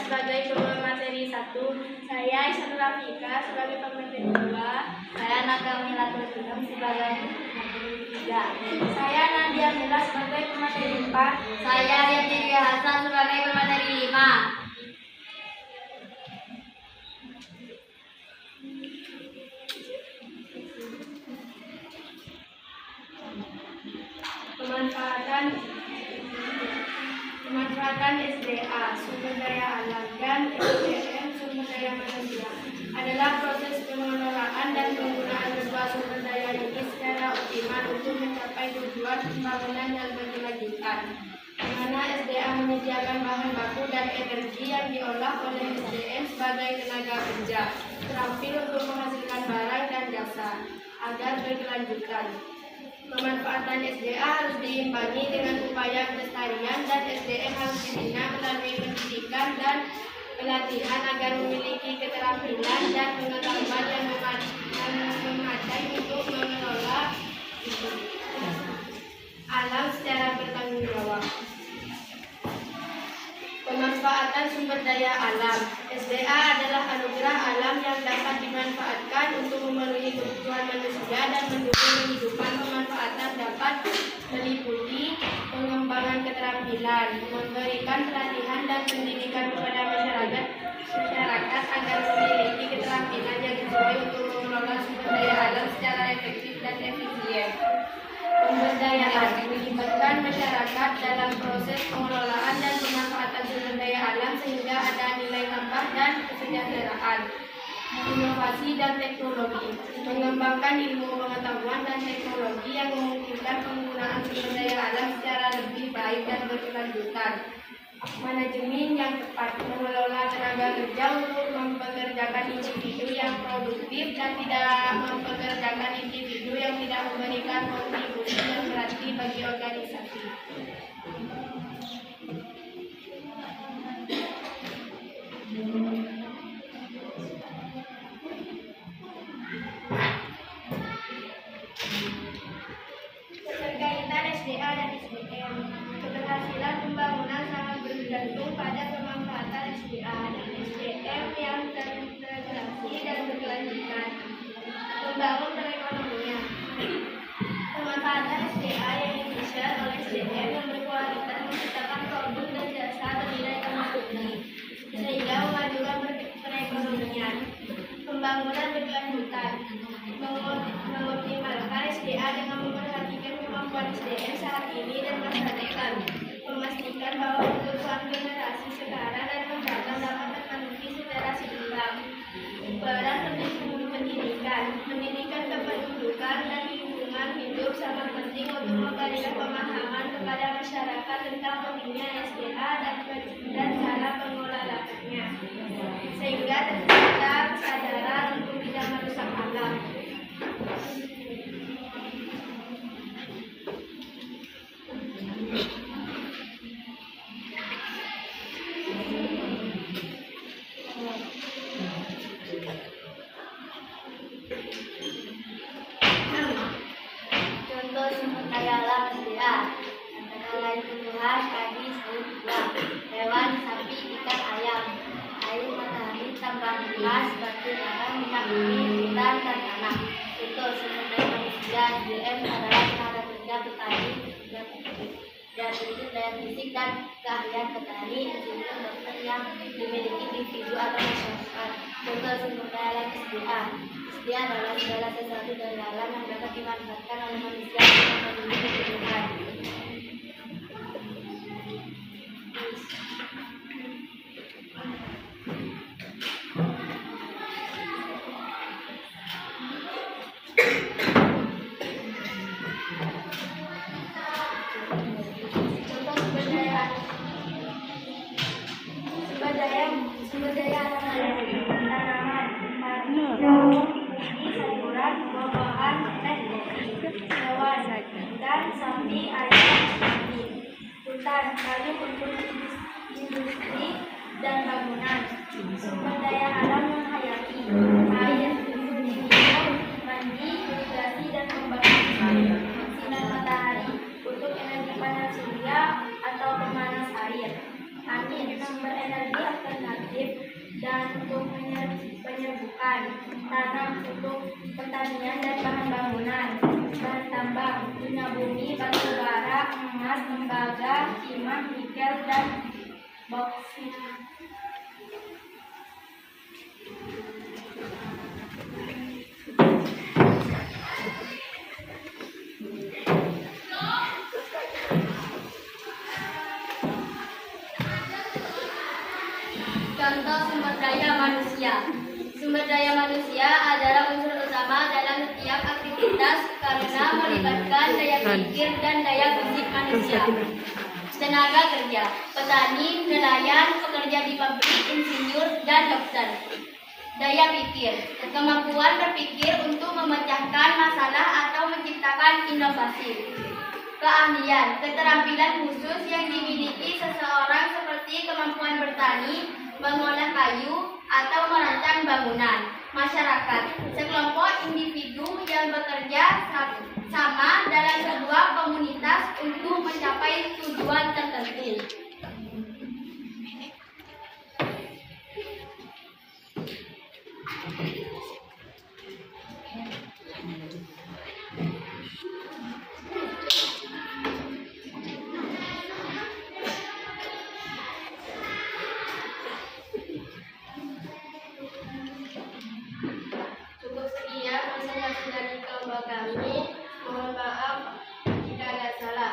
sebagai pemateri 1, saya Isyana Rafika sebagai pemateri 2, saya Nagamila Turunam sebagai pemateri 3, saya Nadia Mila sebagai pemateri 4, saya Yati Hasan sebagai pemateri 5. Pemanfaatan SDA, sumber daya alam, dan SDM, sumber daya manusia, adalah proses pengelolaan dan penggunaan sebuah sumber daya ini secara optimal untuk mencapai tujuan pembangunan yang berkelanjutan, di mana SDA menyediakan bahan baku dan energi yang diolah oleh SDM sebagai tenaga kerja, terampil untuk menghasilkan barang dan jasa, agar berkelanjutan. Pemanfaatan SDA harus diimbangi dengan upaya pelestarian, dan SDM harus dibina melalui pendidikan dan pelatihan agar memiliki keterampilan dan pengetahuan yang memadai untuk mengelola alam secara bertanggung jawab. Pemanfaatan sumber daya alam. SDA adalah anugerah alam yang dapat dimanfaatkan untuk memenuhi kebutuhan manusia dan mendukung kehidupan. Pemanfaatan dapat meliputi pengembangan keterampilan, memberikan pelatihan dan pendidikan kepada masyarakat agar memiliki keterampilan yang sesuai untuk mengelola sumber daya alam secara efektif dan efisien. Pemberdayaan melibatkan masyarakat dalam proses pengelolaan dan pemanfaatan sumber daya alam sehingga ada nilai tambah dan kesejahteraan. Inovasi dan teknologi mengembangkan ilmu pengetahuan dan teknologi yang memungkinkan penggunaan sumber daya alam secara lebih baik dan berkelanjutan. Manajemen yang tepat mengelola tenaga kerja untuk mempekerjakan individu yang produktif dan tidak mempekerjakan individu yang tidak memberikan kontribusi yang berarti bagi organisasi. Keterkaitan SDA dan SDM. Keberhasilan pembangunan sangat bergantung pada pemanfaatan SDA dan SDM yang terintegrasi dan berkelanjutan. Membangun perekonomian. Pemanfaatan SDA yang diinisiasi oleh SDM yang berkualitas menciptakan produk dan jasa bernilai tambah tinggi sehingga memajukan perekonomian. Pembangunan berkelanjutan. Mengoptimalkan SDA dengan memperhatikan kemampuan SDM saat ini dan masa depan, memastikan bahwa kebutuhan generasi sekarang dan mendatang dapat terpenuhi secara seimbang. Peran pendidikan kependudukan dan lingkungan hidup sangat penting untuk memberikan pemahaman kepada masyarakat tentang pentingnya SDA dan cara pengelolaannya, sehingga tercipta kesadaran untuk tidak merusak alam. Contoh sumber daya alam SDA antara lain tumbuhan, padi, sayur, buah, hewan, sapi, ikan, ayam, air, matahari, tambang gas, batu bara, minyak bumi, hutan, dan tanah. Contoh sumber daya manusia SDM adalah tenaga kerja petani dan daya fisik dan keahlian petani, insinyur, dokter yang dimiliki individu atau masyarakat. Contoh sumber daya alam SDA. SDA adalah segala sesuatu dari alam yang dapat dimanfaatkan oleh manusia untuk memenuhi kebutuhan. Sumber daya alam tanaman, padi, sayuran, buah-buahan, teh, hewan, dan sapi, ayam, hutan, kayu untuk industri dan bangunan. Sumber daya alam menghayati air, minum, mandi, irigasi, dan pembangkit sinar matahari untuk energi panas surya atau pemanas air. Angin, sumber energi alternatif dan untuk penyerbukan tanah untuk pertanian dan bahan bangunan, bahan tambang, minyak bumi, batu bara, emas, tembaga, timah, nikel, dan bauksit. Contoh sumber daya manusia. Sumber daya manusia adalah unsur utama dalam setiap aktivitas karena melibatkan daya pikir dan daya fisik manusia. Tenaga kerja, petani, nelayan, pekerja di pabrik, insinyur, dan dokter. Daya pikir, kemampuan berpikir untuk memecahkan masalah atau menciptakan inovasi. Keahlian, keterampilan khusus yang dimiliki seseorang seperti kemampuan bertani, mengolah kayu, atau merancang bangunan. Masyarakat, sekelompok individu yang bekerja sama dalam sebuah komunitas untuk mencapai tujuan tertentu. Cukup sekian presentasi dari kelompok kami. Mohon maaf jika ada salah.